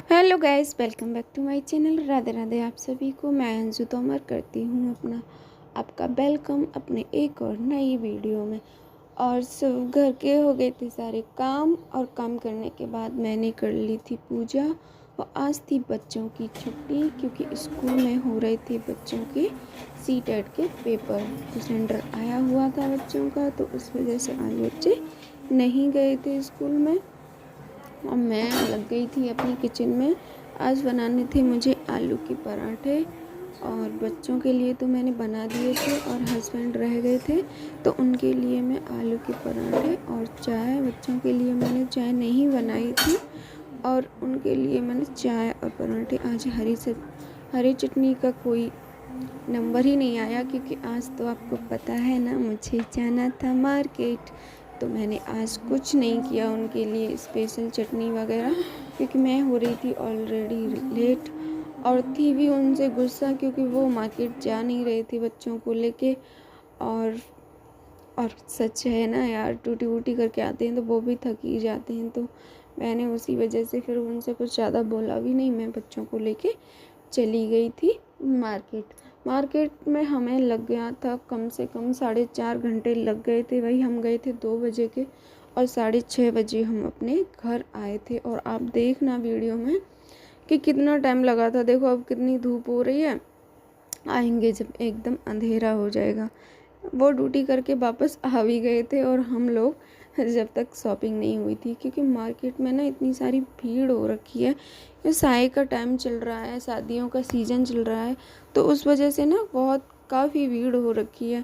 Hello guys, welcome back to my channel. Radhe Radhe आप सभी को। मैं अंजू तोमर करती हूँ आपका वेलकम अपने एक और नई वीडियो में। और सब घर के हो गए थे सारे काम, और काम करने के बाद मैंने कर ली थी पूजा। और आज थी बच्चों की छुट्टी, क्योंकि स्कूल में हो रहे थे बच्चों के सीटेट के पेपर। तो सेंटर आया हुआ था बच्चों का, तो उस वजह से आज बच्चे नहीं गए थे स्कूल में। और मैं लग गई थी अपनी किचन में। आज बनाने थे मुझे आलू के पराठे, और बच्चों के लिए तो मैंने बना दिए थे, और हस्बैंड रह गए थे तो उनके लिए मैं आलू के पराठे और चाय। बच्चों के लिए मैंने चाय नहीं बनाई थी, और उनके लिए मैंने चाय और पराठे। आज हरी चटनी का कोई नंबर ही नहीं आया, क्योंकि आज तो आपको पता है ना, मुझे जाना था मार्केट। तो मैंने आज कुछ नहीं किया उनके लिए स्पेशल चटनी वगैरह, क्योंकि मैं हो रही थी ऑलरेडी लेट। और थी भी उनसे गुस्सा, क्योंकि वो मार्केट जा नहीं रहे थे बच्चों को लेके। और सच है ना यार, टूटी वूटी करके आते हैं तो वो भी थक ही जाते हैं। तो मैंने उसी वजह से फिर उनसे कुछ ज़्यादा बोला भी नहीं, मैं बच्चों को लेके चली गई थी मार्केट में हमें लग गया था कम से कम 4.5 घंटे लग गए थे। वही हम गए थे 2 बजे के, और 6:30 बजे हम अपने घर आए थे। और आप देखना वीडियो में कि कितना टाइम लगा था। देखो अब कितनी धूप हो रही है, आएंगे जब एकदम अंधेरा हो जाएगा। वो ड्यूटी करके वापस आ भी गए थे, और हम लोग जब तक शॉपिंग नहीं हुई थी, क्योंकि मार्केट में ना इतनी सारी भीड़ हो रखी है। ये साए का टाइम चल रहा है, शादियों का सीज़न चल रहा है, तो उस वजह से ना काफ़ी भीड़ हो रखी है।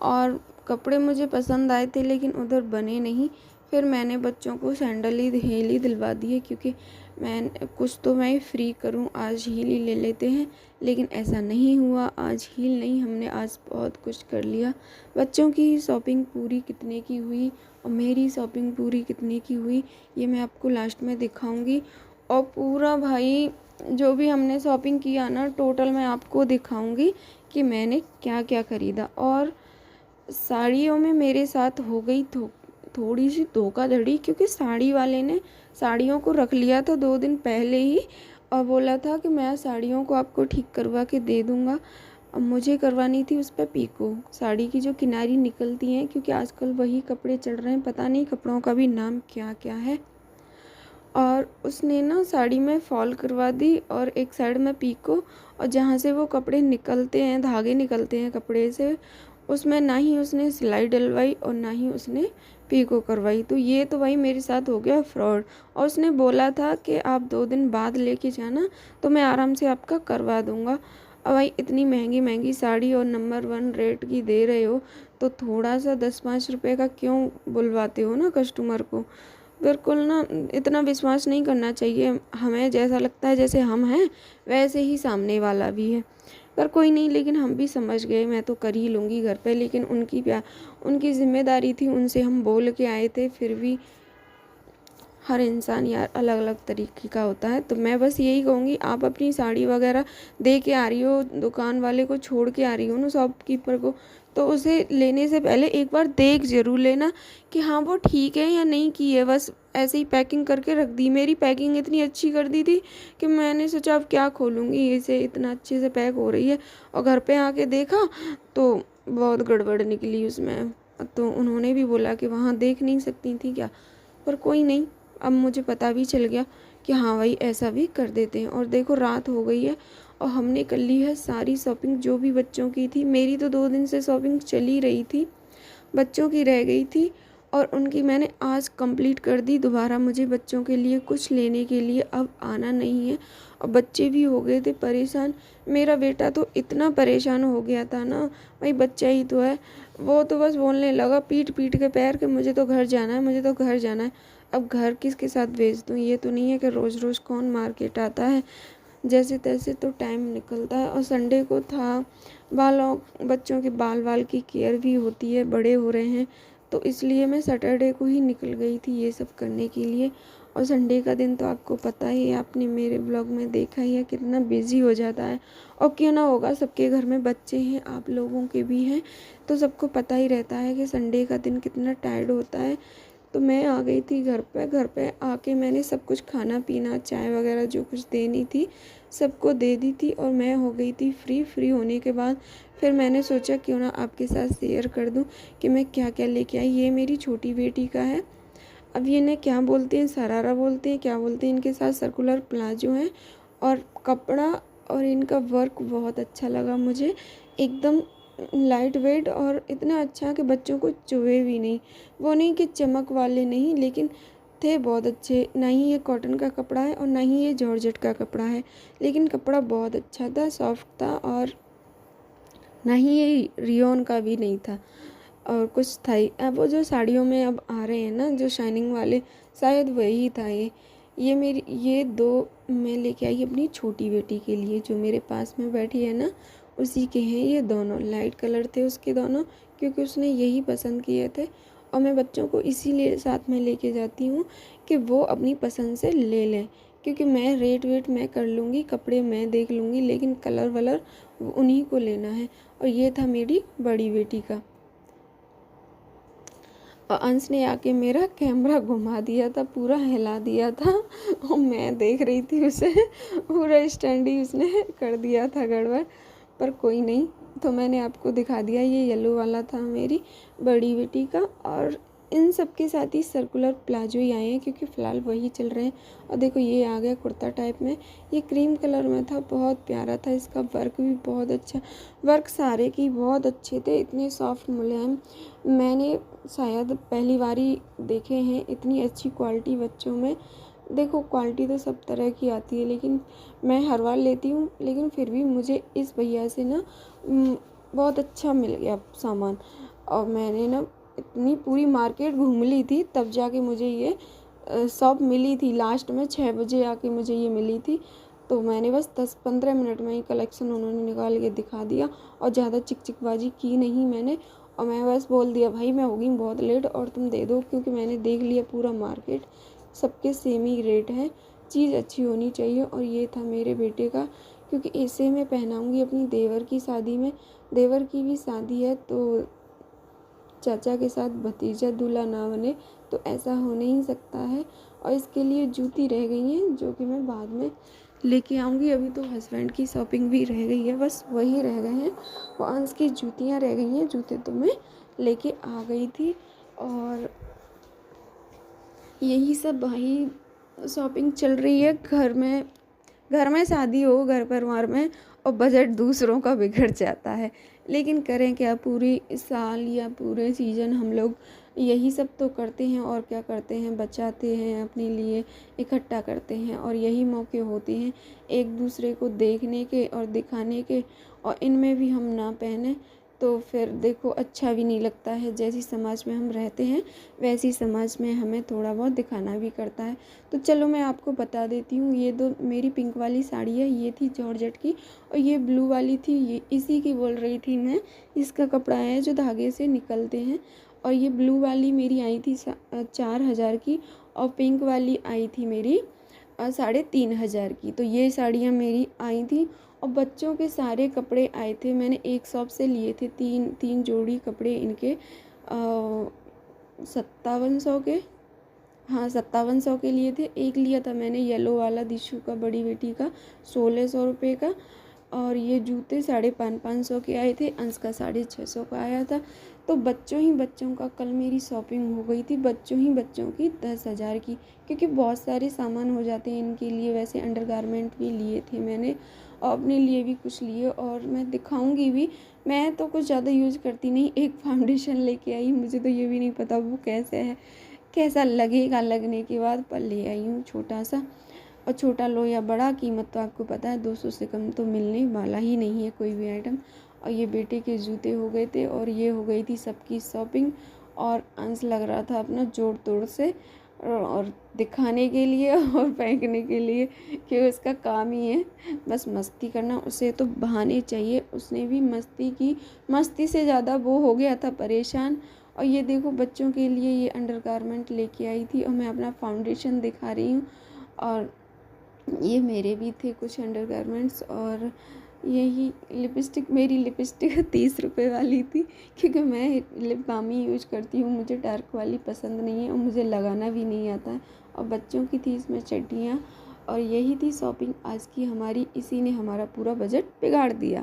और कपड़े मुझे पसंद आए थे, लेकिन उधर बने नहीं। फिर मैंने बच्चों को सैंडल ही दिलवा दिए, क्योंकि मैं फ्री करूं, आज हील ही ले लेते हैं। लेकिन ऐसा नहीं हुआ, आज हील नहीं, हमने आज बहुत कुछ कर लिया। बच्चों की शॉपिंग पूरी कितने की हुई और मेरी शॉपिंग पूरी कितने की हुई, ये मैं आपको लास्ट में दिखाऊंगी। और पूरा भाई जो भी हमने शॉपिंग किया ना, टोटल मैं आपको दिखाऊंगी कि मैंने क्या क्या ख़रीदा। और साड़ियों में मेरे साथ हो गई थोड़ी सी धोखाधड़ी, क्योंकि साड़ी वाले ने साड़ियों को रख लिया था 2 दिन पहले ही, और बोला था कि मैं साड़ियों को आपको ठीक करवा के दे दूँगा। अब मुझे करवानी थी उस पर पीको, साड़ी की जो किनारी निकलती हैं, क्योंकि आजकल वही कपड़े चल रहे हैं, पता नहीं कपड़ों का भी नाम क्या क्या है। और उसने ना साड़ी में फॉल करवा दी, और एक साइड में पीको। और जहाँ से वो कपड़े निकलते हैं, धागे निकलते हैं कपड़े से, उसमें ना ही उसने सिलाई डलवाई और ना ही उसने पीको करवाई। तो ये तो भाई मेरे साथ हो गया फ्रॉड। और उसने बोला था कि आप 2 दिन बाद लेके जाना, तो मैं आराम से आपका करवा दूँगा। अब भाई इतनी महंगी महंगी साड़ी और नंबर 1 रेट की दे रहे हो, तो थोड़ा सा 10-5 रुपए का क्यों बुलवाते हो ना कस्टमर को। बिल्कुल ना, इतना विश्वास नहीं करना चाहिए। हमें जैसा लगता है जैसे हम हैं, वैसे ही सामने वाला भी है। पर कोई नहीं, लेकिन हम भी समझ गए, मैं तो कर ही लूँगी घर पे। लेकिन उनकी ज़िम्मेदारी थी, उनसे हम बोल के आए थे। फिर भी हर इंसान यार अलग अलग तरीके का होता है। तो मैं बस यही कहूँगी, आप अपनी साड़ी वगैरह दे के आ रही हो, दुकान वाले को छोड़ के आ रही हो ना, शॉपकीपर को, तो उसे लेने से पहले एक बार देख ज़रूर लेना कि हाँ वो ठीक है या नहीं की है। बस ऐसे ही पैकिंग करके रख दी। मेरी पैकिंग इतनी अच्छी कर दी थी कि मैंने सोचा अब क्या खोलूँगी, इसे इतना अच्छे से पैक हो रही है। और घर पे आके देखा तो बहुत गड़बड़ निकली उसमें। तो उन्होंने भी बोला कि वहाँ देख नहीं सकती थी क्या। पर कोई नहीं, अब मुझे पता भी चल गया कि हाँ भाई ऐसा भी कर देते हैं। और देखो रात हो गई है, और हमने कर ली है सारी शॉपिंग जो भी बच्चों की थी। मेरी तो 2 दिन से शॉपिंग चली रही थी, बच्चों की रह गई थी, और उनकी मैंने आज कंप्लीट कर दी। दोबारा मुझे बच्चों के लिए कुछ लेने के लिए अब आना नहीं है। और बच्चे भी हो गए थे परेशान। मेरा बेटा तो इतना परेशान हो गया था ना, भाई बच्चा ही तो है। वो तो बस बोलने लगा पीट पीट के पैर के, मुझे तो घर जाना है, मुझे तो घर जाना है। अब घर किसके साथ भेज दूँ, ये तो नहीं है कि रोज़ रोज़ कौन मार्केट आता है। जैसे तैसे तो टाइम निकलता है। और संडे को था, बच्चों के बाल की केयर भी होती है, बड़े हो रहे हैं, तो इसलिए मैं सैटरडे को ही निकल गई थी ये सब करने के लिए। और संडे का दिन तो आपको पता ही है, आपने मेरे ब्लॉग में देखा ही है कितना बिजी हो जाता है। और क्यों ना होगा, सबके घर में बच्चे हैं, आप लोगों के भी हैं, तो सबको पता ही रहता है कि संडे का दिन कितना टायर्ड होता है। तो मैं आ गई थी घर पे। घर पे आके मैंने सब कुछ खाना पीना, चाय वगैरह जो कुछ देनी थी सबको दे दी थी और मैं हो गई थी फ्री। फ्री होने के बाद फिर मैंने सोचा क्यों ना आपके साथ शेयर कर दूं कि मैं क्या क्या लेके आई। ये मेरी छोटी बेटी का है। अब ये इन्हें क्या बोलते हैं, शरारा बोलते हैं, क्या बोलते हैं, इनके साथ सर्कुलर प्लाजो है और कपड़ा और इनका वर्क बहुत अच्छा लगा मुझे। एकदम लाइट वेट और इतना अच्छा कि बच्चों को चुभे भी नहीं। वो नहीं कि चमक वाले नहीं, लेकिन थे बहुत अच्छे। ना ही ये कॉटन का कपड़ा है और ना ही ये जॉर्जेट का कपड़ा है, लेकिन कपड़ा बहुत अच्छा था, सॉफ्ट था। और ना ही ये रियोन का भी नहीं था और कुछ था ही। अब वो जो साड़ियों में अब आ रहे हैं ना जो शाइनिंग वाले, शायद वही था ये मेरी ये दो मैं लेके आई अपनी छोटी बेटी के लिए, जो मेरे पास में बैठी है ना, उसी के हैं ये दोनों। लाइट कलर थे उसके दोनों, क्योंकि उसने यही पसंद किए थे। और मैं बच्चों को इसीलिए साथ में लेके जाती हूँ कि वो अपनी पसंद से ले लें, क्योंकि मैं रेट वेट मैं कर लूँगी, कपड़े मैं देख लूँगी, लेकिन कलर वलर उन्हीं को लेना है। और ये था मेरी बड़ी बेटी का। और अंश ने आके मेरा कैमरा घुमा दिया था, पूरा हिला दिया था और मैं देख रही थी उसे। पूरा स्टैंड ही उसने कर दिया था गड़बड़, पर कोई नहीं। तो मैंने आपको दिखा दिया, ये येलो वाला था मेरी बड़ी बेटी का। और इन सब के साथ ही सर्कुलर प्लाजो ही आए हैं, क्योंकि फ़िलहाल वही चल रहे हैं। और देखो ये आ गया कुर्ता टाइप में, ये क्रीम कलर में था, बहुत प्यारा था। इसका वर्क भी बहुत अच्छा, वर्क सारे की बहुत अच्छे थे, इतने सॉफ्ट मुलायम। मैंने शायद पहली बार ही देखे हैं इतनी अच्छी क्वालिटी बच्चों में। देखो क्वालिटी तो सब तरह की आती है, लेकिन मैं हर बार लेती हूँ, लेकिन फिर भी मुझे इस भैया से ना बहुत अच्छा मिल गया सामान। और मैंने ना इतनी पूरी मार्केट घूम ली थी, तब जाके मुझे ये शॉप मिली थी। लास्ट में 6 बजे आके मुझे ये मिली थी। तो मैंने बस 10-15 मिनट में ही कलेक्शन उन्होंने निकाल के दिखा दिया, और ज़्यादा चिकचिकबाजी की नहीं मैंने। और मैं बस बोल दिया, भाई मैं हो गई बहुत लेट और तुम दे दो, क्योंकि मैंने देख लिया पूरा मार्केट, सबके सेम ही रेट है, चीज़ अच्छी होनी चाहिए। और ये था मेरे बेटे का, क्योंकि इसे मैं पहनाऊँगी अपनी देवर की शादी में। देवर की भी शादी है, तो चाचा के साथ भतीजा दूल्हा ना बने, तो ऐसा हो नहीं सकता है। और इसके लिए जूती रह गई हैं, जो कि मैं बाद में लेके आऊँगी। अभी तो हस्बैंड की शॉपिंग भी रह गई है, बस वही रह गए हैं। वंस की जूतियाँ रह गई हैं, जूते तो मैं लेके आ गई थी। और यही सब भाई शॉपिंग चल रही है। घर में शादी हो, घर परिवार में, और बजट दूसरों का बिगड़ जाता है, लेकिन करें क्या, पूरी साल या पूरे सीज़न हम लोग यही सब तो करते हैं। और क्या करते हैं, बचाते हैं अपने लिए, इकट्ठा करते हैं। और यही मौके होते हैं एक दूसरे को देखने के और दिखाने के। और इनमें भी हम ना पहने तो फिर देखो अच्छा भी नहीं लगता है। जैसी समाज में हम रहते हैं वैसी समाज में हमें थोड़ा बहुत दिखाना भी करता है। तो चलो मैं आपको बता देती हूँ, ये दो मेरी पिंक वाली साड़ी है, ये थी जॉर्जेट की, और ये ब्लू वाली थी, ये इसी की बोल रही थी मैं। इसका कपड़ा है जो धागे से निकलते हैं। और ये ब्लू वाली मेरी आई थी 4,000 की, और पिंक वाली आई थी मेरी 3,500 की। तो ये साड़ियाँ मेरी आई थी। और बच्चों के सारे कपड़े आए थे, मैंने एक शॉप से लिए थे, तीन जोड़ी कपड़े इनके 5700 के, हाँ 5700 के लिए थे। एक लिया था मैंने येलो वाला दिशु का, बड़ी बेटी का, 1600 रुपये का। और ये जूते 550 के आए थे, अंश का 650 का आया था। तो बच्चों का कल मेरी शॉपिंग हो गई थी, बच्चों की 10,000 की, क्योंकि बहुत सारे सामान हो जाते हैं इनके लिए। वैसे अंडरगारमेंट भी लिए थे मैंने, और अपने लिए भी कुछ लिए, और मैं दिखाऊंगी भी। मैं तो कुछ ज़्यादा यूज़ करती नहीं, एक फाउंडेशन लेके आई, मुझे तो ये भी नहीं पता वो कैसे है, कैसा लगेगा लगने के बाद, पर ले आई हूँ छोटा सा। और छोटा लो या बड़ा, कीमत तो आपको पता है 200 से कम तो मिलने वाला ही नहीं है कोई भी आइटम। और ये बेटे के जूते हो गए थे, और ये हो गई थी सबकी शॉपिंग। और अंश लग रहा था अपना जोड़ तोड़ से, और दिखाने के लिए और फेंकने के लिए, कि उसका काम ही है बस मस्ती करना। उसे तो बहाने चाहिए, उसने भी मस्ती की, मस्ती से ज़्यादा वो हो गया था परेशान। और ये देखो बच्चों के लिए ये अंडरगारमेंट लेके आई थी, और मैं अपना फाउंडेशन दिखा रही हूँ। और ये मेरे भी थे कुछ अंडरगारमेंट्स, और यही लिपस्टिक, मेरी लिपस्टिक 30 रुपए वाली थी, क्योंकि मैं लिप बाम ही यूज करती हूँ। मुझे डार्क वाली पसंद नहीं है और मुझे लगाना भी नहीं आता है। और बच्चों की थी इसमें चड्डियाँ। और यही थी शॉपिंग आज की हमारी। इसी ने हमारा पूरा बजट बिगाड़ दिया।